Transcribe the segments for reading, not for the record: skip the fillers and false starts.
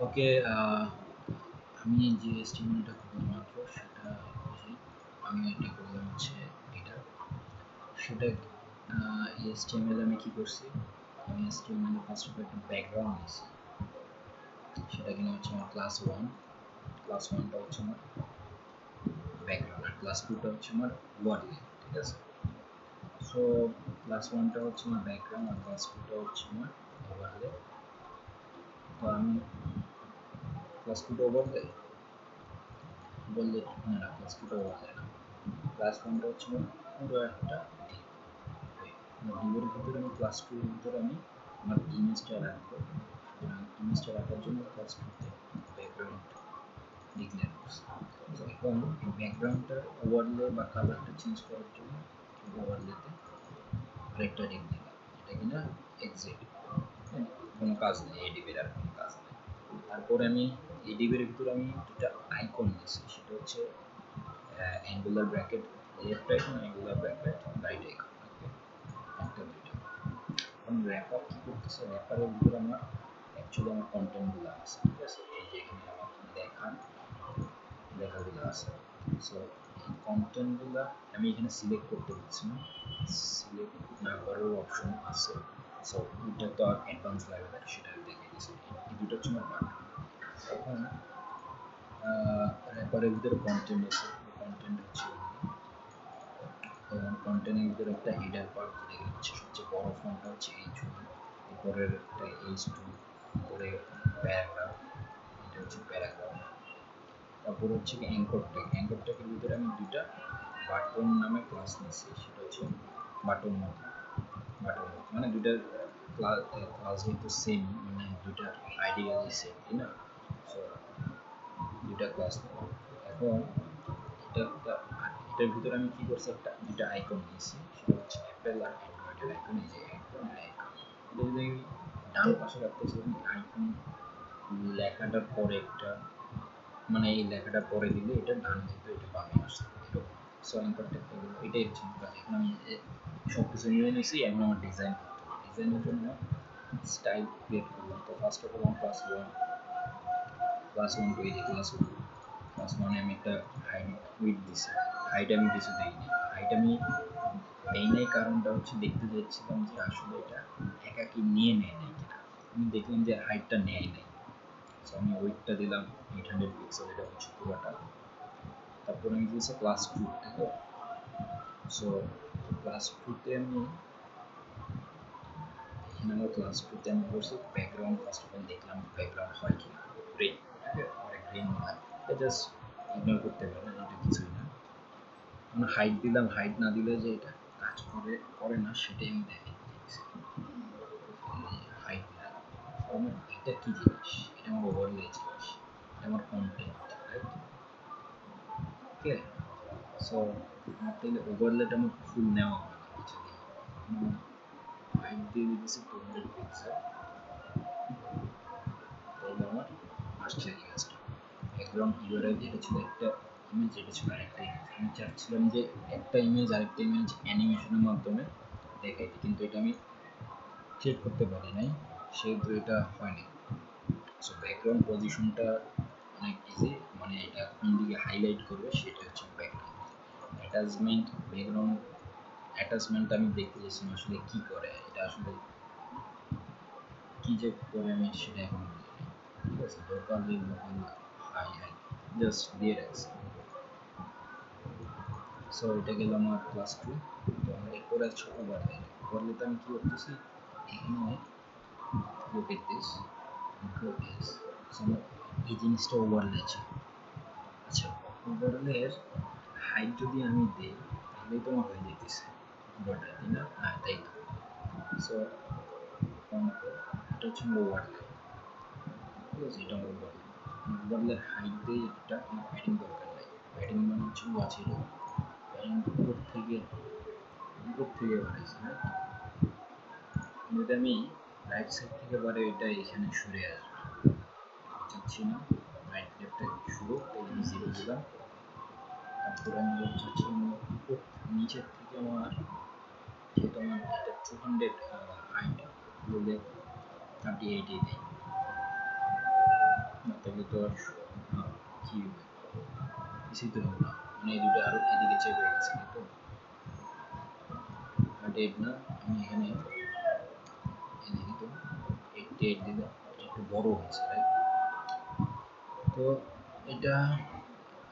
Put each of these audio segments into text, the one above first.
ওকে, আমি যে এস্টিমেটটা করলাম মাত্র সেটা বুঝি। আমি এটা করলাম হচ্ছে এটা সেটা HTML আমি কি করছি, আমি HTML ফার্স্ট অফ একটা ব্যাকগ্রাউন্ড দিয়েছি, সেটা কিনা হচ্ছে আমার ক্লাস ওয়ানটা হচ্ছে আমার ব্যাকগ্রাউন্ড আর ক্লাস টুটা হচ্ছে আমার ওয়ার্ডলি, ঠিক আছে। সো ক্লাস ওয়ানটা হচ্ছে আমার ব্যাকগ্রাউন্ড আর ক্লাস টুটা হচ্ছে আমার ওভারলে। তো আমি ক্লাস টুটা ওভারলে বললে না, ক্লাস টুটা ওভারলে না, ক্লাস ওয়ানটা হচ্ছে আমার পুরো একটা ডিবের ভিতরে আমি ক্লাস টুর ভিতরে আমি আমার ইমেজটা রাখবো। সুতরাং ইমেজটা রাখার জন্য ক্লাস টুতে ব্যাকগ্রাউন্ড ডিক্লেয়ার করছি। এখন এই ব্যাকগ্রাউন্ডটা ওভারলে বা কালারটা চেঞ্জ করার জন্য ওভারলেতে আরেকটা ডিপ দিলাম, এটা কিনা এক্সিট, কোনো কাজ নেই, এডিবির আর কোনো কাজ নেই। তারপরে আমি এডিবির ভিতরে আমি দুটা আইকন দিয়েছি, সেটা হচ্ছে angular bracket left icon, angular bracket right icon, একটা দুইটা। এখন র্যাপার কি করতেছে, র্যাপারের ভিতরে আমার অ্যাকচুয়ালি আমার কন্টেন্টগুলো আছে, ঠিক আছে। এই যে এখানে আমার লেখাগুলো আছে। সো এই কন্টেন্টগুলো আমি এখানে সিলেক্ট করতে পারছি না, সিলেক্ট না করার অপশন আছে। সো ওইটা তো আর অ্যাডভান্স লাগে না, সেটা দেখে দিচ্ছি। এই দুটো হচ্ছে আমার বাটন। এখন র্যাপারের ভিতরে কন্টেন্ট আছে, কন্টেন্ট হচ্ছে কন্টেন্টের ভিতরে একটা হেডার পার্ট, যেটা হচ্ছে সবচেয়ে বড় ফন্টটা হচ্ছে H1, উপরের একটা H2, উপরে প্যারাগ্রাফ, এটা হচ্ছে প্যারাগ্রাফ। তারপর হচ্ছে কি অ্যাঙ্কর ট্যাগ, অ্যাঙ্কর ট্যাগের ভিতরে আমি দুইটা বাটন নামে ক্লাস নিয়েছি, সেটা হচ্ছে বাটন মানে দুইটার ক্লাস যেহেতু সেম, মানে দুইটার আইডিয়ালি সেম, তাই না। সো দুইটা ক্লাস নেব। এখন এটার ভিতরে আমি কি করছি, দুইটা আইকন নিয়েছি, সেটা হচ্ছে অ্যাপেল আর অ্যান্ড্রয়েডের আইকন। এই যে আইকন আর আইকন, এটা যদি আমি ডান পাশে রাখতেছি, আইকন লেখাটার পরে একটা, মানে এই লেখাটা পরে দিলে এটা ডান যেত, এটা বামে আসতো, এরকম। সো অ্যাঙ্কর ট্যাগ এটাই হচ্ছে কাজ। এখন আমি সব কিছু নিয়ে নিয়েছি, এখন আমার ডিজাইন করতে হবে। ডিজাইনের জন্য স্টাইল ক্রিয়েট করলাম। তো first of all class one পেজে ক্লাস ওয়ানে আমি একটা হাইট উইথ দিছি, হাইট আমি কিছু দিইনি, হাইট আমি দেই নাই, কারণটা হচ্ছে দেখতে চাইছিলাম যে আসলে এটা একাকি নিয়ে নেয় নাই কিনা। আমি দেখলাম যে হাইটটা নেয় নাই। সো আমি ওয়েটটা দিলাম 800 পিক্সেল, এটা হচ্ছে পুরোটা। তারপর আমি দিয়েছি ক্লাস টু, ঠিক আছে। সো ক্লাস টুতে আমি এখানে আমার ক্লাস টুতে আমি করছি ব্যাকগ্রাউন্ড। ফার্স্ট অফ অল দেখলাম ব্যাকগ্রাউন্ড হয় কিনা, গ্রিন, ঠিক আছে, পরে গ্রিন নিলাম, এটা জাস্ট ইগনোর করতে পারেন, এটা কিছুই না। মানে হাইট দিলাম, হাইট না দিলে যে এটা কাজ করে না সেটাই আমি দেখাই দিচ্ছি। হাইট দিলাম, আমার এটা কি জিনিস, এটা আমার ওভারলে জিনিস, এটা আমার কন্টেন্ট, রাইট। ওকে, সো আমার তাহলে ওভারলেটা আমার ফুল নেওয়া হয় না কিছু দিয়ে, হাইট দিয়ে দিতেছি 200 পিক্সেল, তাহলে আমার আসছে ইমেজটা। ব্যাকগ্রাউন্ড ইউআরএল, এটা ছিল একটা ইমেজ, এটা ছিল আরেকটা ইমেজ। আমি চাচ্ছিলাম যে একটা ইমেজ আরেকটা ইমেজ অ্যানিমেশনের মাধ্যমে দেখাইতে, কিন্তু এটা আমি ঠিক করতে পারি নাই, সেহেতু এটা হয়নি। সো ব্যাকগ্রাউন্ড পজিশনটা অনেক ইজি, মানে এটা কোন দিকে হাইলাইট করবে সেটা হচ্ছে ব্যাকগ্রাউন্ড অ্যাটাচমেন্ট। ব্যাকগ্রাউন্ড অ্যাটাচমেন্ট আমি দেখতে চাইছিলাম আসলে কি করে, এটা আসলে কি যে করে আমি সেটা এখন বুঝি নাই, ঠিক আছে। লোকাল হাই জাস্ট দিয়ে রাখছি। সো এটা গেল আমার ক্লাস টু। তো এরপরে হচ্ছে ওভারলে। ওভারলেতে আমি কি করতেছি, এখানে look at this, look at this, এই জিনিসটা ওভারলে আছে। আচ্ছা, ওভারলের হাইট যদি আমি দিই তাহলেই তো আমার হয়ে যেতেছে পুরোটা, তাই না। হ্যাঁ, তাই তো। সো এটা হচ্ছে ওভারলে, ঠিক আছে, এটা ওভারলে। ওভারলের হাইট দিয়ে একটা আমার প্যাডিং দরকার নাই। প্যাডিং মানে হচ্ছে ওয়াচ, এটা প্যাডিং উপর থেকে বাড়াইছি, হ্যাঁ। যদি আমি রাইট সাইড থেকে বাড়ে, এটা এখানে সরে আসবে, চাচ্ছি না। রাইট লেফটে শুরু, এখানে 0 দিলাম। তারপরে আমি চাচ্ছি উপর নিচের থেকে আমার, যেহেতু আমার এটা 200 হাইট, বলে 38 দিই। না তাহলে তো আর কি কিছুই তো হলো না, মানে এই দুটো আরো এদিকে চেপে গেছে, তাই তো ডেট না। আমি এখানে এদিকে তো এই ডেট দিলাম, এটা একটু বড় হয়েছে রাইট। তো এটা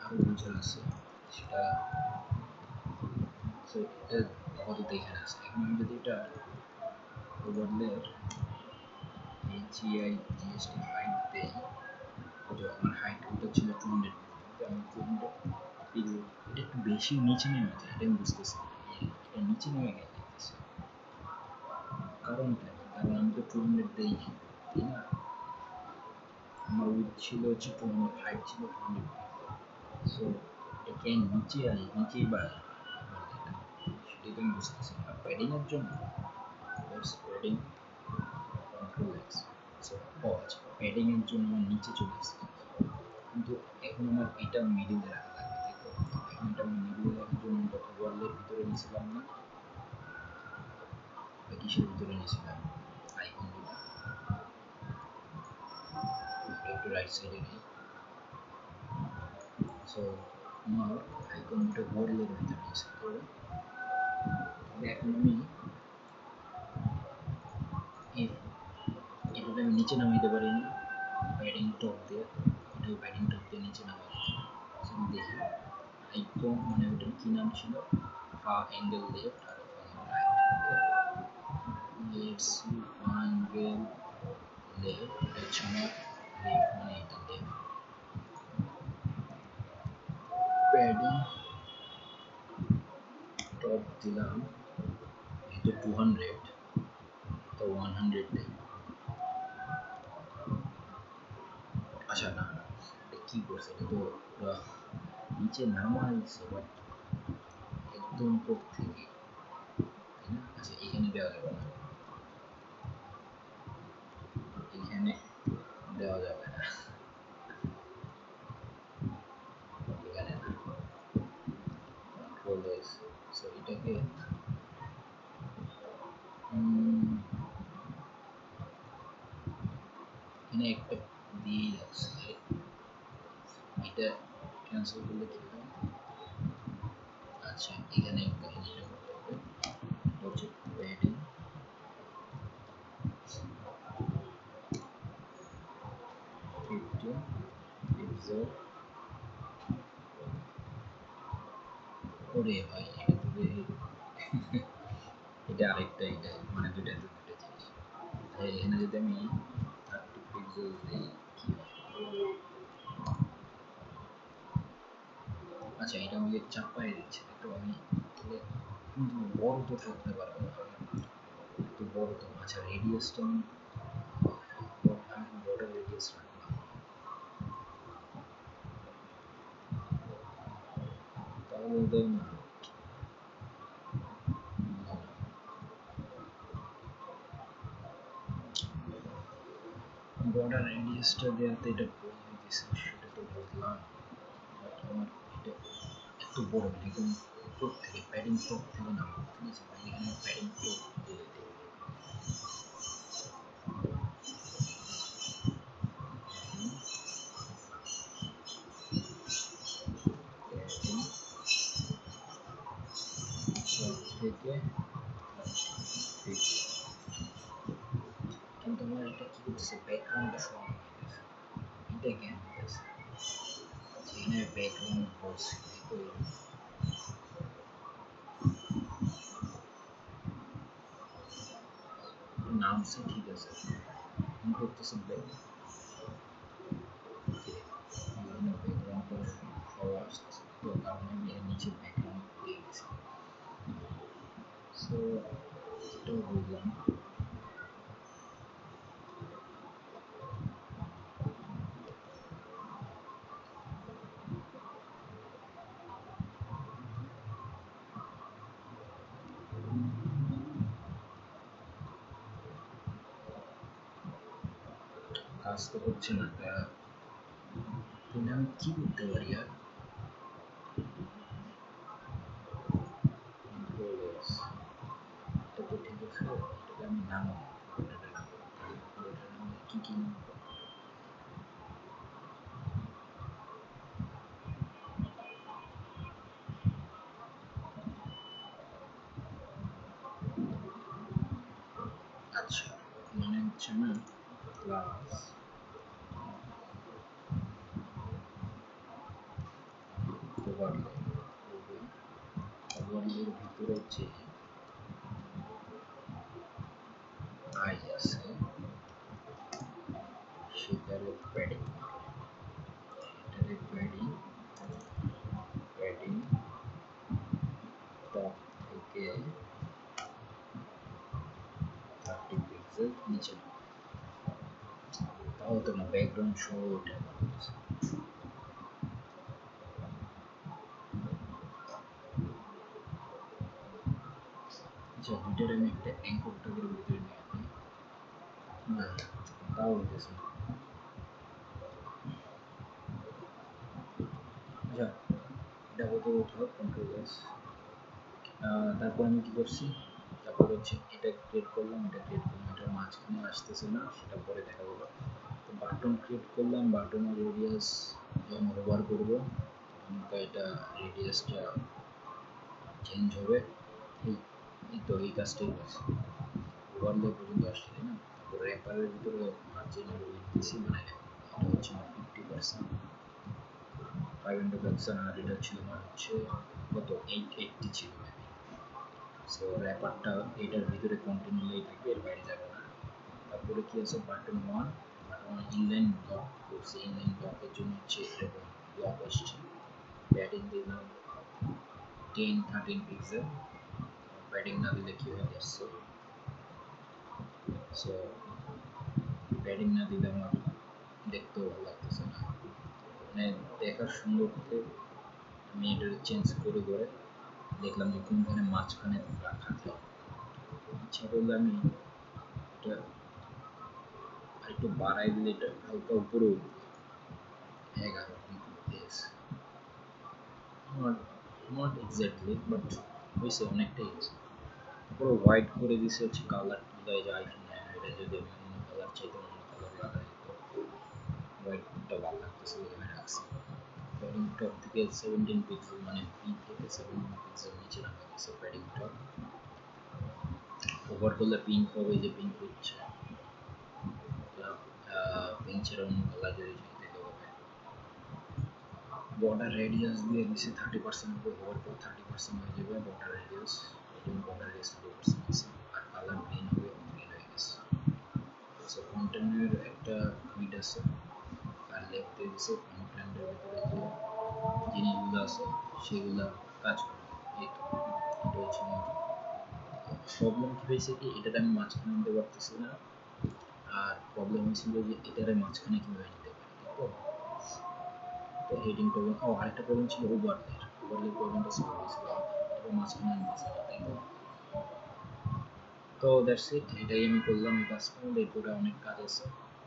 আরো বোঝার আছে সেটা, তো এটা আপাতত এখানে আছে। এখন আমি যদি এটা ওভারলের এই জিআই জিএসটি হাইট দেই, তো আমার হাইট কত ছিল 200, আমি 200 পিক্সেল, এটা একটু বেশি নিচে নেমে যায়, এটা আমি বুঝতেছি না এটা নিচে নেমে গেছে কারণটা কি? কারণ আমি তো 200 দেই, তাই না? আমার উইথ ছিল হচ্ছে 200, হাইট ছিল 200, সো এটা নিচে আসে, নিচেই বা সেটাই তো আমি বুঝতেছি না। প্যাডিং এর জন্য প্যাডিং কন্ট্রোল এক্স, সো আচ্ছা প্যাডিং এর জন্য আমার নিচে চলে আসছে, কিন্তু এখন আমার এটা মিডিলে রাখা লাগবে, তাই তো? এখন এটা আমি মিডিলে রাখার জন্য এটা ওয়ার্ল্ডের ভিতরে নিয়েছিলাম না, বা কিসের ভিতরে নিয়েছিলাম, আইকন দুটা একটু রাইট সাইডে নেই। সো আমার আইকন দুটো ওয়ার্ল্ডের ভিতরে নিয়েছি, তো এখন আমি এটা আমি নিচে নামাইতে পারি না প্যাডিং টপ দিয়ে, এটাও প্যাডিং টপ দিয়ে নিচে নামাই দিতে পারি। দেখি আইকন মানে ওটার কি নাম ছিল, অ্যাঙ্গেল লেফট আর right, let's see angle left, এটা হচ্ছে আমার লেফট, মানে এটা লেফট, প্যাডিং টপ দিলাম এই তো 200, তো 100 দেই। আচ্ছা না না, এটা কি করছে, এটা তো পুরো নিচে নামাইছে বাট একদম উপর থেকে, তাই না? আচ্ছা এখানে দেওয়া যাবে না, এখানে দেওয়া যাবে না, এখানে না, কন্ট্রোল এস, সো এটাকে এখানে একটা দিয়ে যাচ্ছে, এটা ক্যান্সেল করলে কি হয়? আচ্ছা এখানে একটা এটা করতে হবে, এটা হচ্ছে প্যাডিং 15 পিক্সেল। ওরে ভাই এটা তো এটা আরেকটা, এটা মানে দুটা তো দুটো জিনিস। এখানে যদি আমি 30 পিক্সেল দিই কি হয়? আচ্ছা এটা আমাকে চাপায় দিচ্ছে, তো আমি তাহলে কিন্তু বড় তো থাকতে পারবে না, একটু বড় তো। আচ্ছা রেডিয়াসটা আমি বড় রেডিয়াস রাখলাম, তাহলে দেন বর্ডার রেডিয়াসটা দেওয়াতে এটা ভুল হয়ে গেছে, সেটা তো বুঝলাম, বাট আমার এটা এত বড় না, একদম উপর থেকে প্যাডিং টপ থেকে নামা, ঠিক আছে? আমি এখানে প্যাডিং টপ দিয়ে দিই, থেকে ফিক্স। কিন্তু আমার এটা কি করতেছে, ব্যাকগ্রাউন্ডটা সরানো হয়ে গেছে, এটা কেন হইতেছে? এখানে ব্যাকগ্রাউন্ড বলছি তো, নামছে ঠিক আছে, আমি করতেছি ব্যাক, ওকে এখানে ব্যাকগ্রাউন্ডটা সরা আসতেছে, তো কারণ আমি এর নিচে ব্যাকগ্রাউন্ড দিয়ে গেছি, সো এটাও বুঝলাম। কাজ তো হচ্ছে না, তাহলে আমি কি করতে পারি আর? এটা তো ঠিক আছে, এটাকে আমি নামাবো, পুরোটা নামাবো, তাহলে পুরোটা নামালে কি কি নামাবো? হচ্ছে আমার ক্লাস ওভারলে ওভারলের ভিতরে হচ্ছে আই আছে সেটারে প্যাডিং প্যাডিং টপ থেকে 30 পিক্সেল নিচে তাও তো না ব্যাকগ্রাউন্ড শো ওঠে আচ্ছা দুইটার আমি একটা অ্যাঙ্কর ট্যাগের ভিতরে নিয়ে নিই না তাও হইতেছে না আচ্ছা এটা হতে উঠাও কন্ট্রোল এস তারপর আমি কি করছি তারপর হচ্ছে এটা ক্রিয়েট করলাম এটার মাঝখানে আসতেছে না সেটা পরে দেখা যাবে তো বাটন ক্রিয়েট করলাম বাটনের রেডিয়াস যখন ওভার করবো তখন এটা রেডিয়াসটা চেঞ্জ হবে তো এই কাজটাই করছি ওভারলে পর্যন্ত আসছে তাই না তারপর র্যাপারের ভিতরে মার্জিনের উইথ দিছি মানে এটা হচ্ছে 50% 500 আর এটা ছিল হচ্ছে কত 880 ছিল সো র্যাপারটা এটার ভিতরে কন্টিনিউলি থাকবে এর বাইরে যাবে না তারপরে কি আছে বাটন 1 ইনলাইন ব্লক করছে ইনলাইন ব্লকের জন্য হচ্ছে এরকম ব্লক আসছে প্যাডিং দিলাম 10-13 পিক্সেল প্যাডিং না দিলে কি হয় দেখছো সো প্যাডিং না দিলে আমার দেখতেও ভালো লাগতেছে না মানে দেখার সুন্দরতে আমি এটা চেঞ্জ করে দেখলাম যে কোনখানে মাঝখানে রাখা যায় ইচ্ছা করলে আমি এটা একটু বাড়াই দিলে এটা হালকা উপরে উঠবে 11 FPS নট এক্স্যাক্টলি বাট হয়েছে অনেকটাই হয়েছে পুরো হোয়াইট করে দিছে হচ্ছে কালার বোঝাই যায় না এটা যদি আমি অন্য কালার চাইতে অন্য কালার লাগাই তো হোয়াইটটা ভালো লাগতেছে আমি রাখছি প্যাডিং টপ থেকে 17 পিক্সেল মানে পি থেকে 17 পিক্সেল নিচে নামা গেছে প্যাডিং টপ ওভার করলে পিঙ্ক হবে যে পিঙ্ক হচ্ছে পিঙ্ক ছাড়া অন্য কালার যদি চাইতে হবে বর্ডার রেডিয়াস দিয়ে দিছে 30% উপরে ওভার করে 30% হয়ে যাবে বর্ডার রেডিয়াস এই জন্য বর্ডার রেডিয়াস 30% দিছে আর কালার গ্রিন হবে গ্রিন হয়ে গেছে সো কন্টেন্টের একটা উইড আছে আর লিখতে দিছে কন্টেন্টের ভিতরে যে জিনিসগুলো আছে সেগুলো কাজ করবে এই তো এটা হচ্ছে প্রবলেম কি হয়েছে কি এটাতে আমি মাঝখানে নিতে পারতেছি না আর প্রবলেম হয়েছিল যে এটারে মাঝখানে কিভাবে নিতে পারি দেখো তো হেডিং প্রবলেম আরেকটা প্রবলেম ছিল ওভারলের প্রবলেমটা সলভ হয়েছিল এটা মাঝখানে আনতেছে না তাই তো তো দ্যাটস ইট এটাই আমি করলাম এই কাজটা এরপরে অনেক কাজ আছে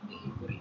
দেখি করি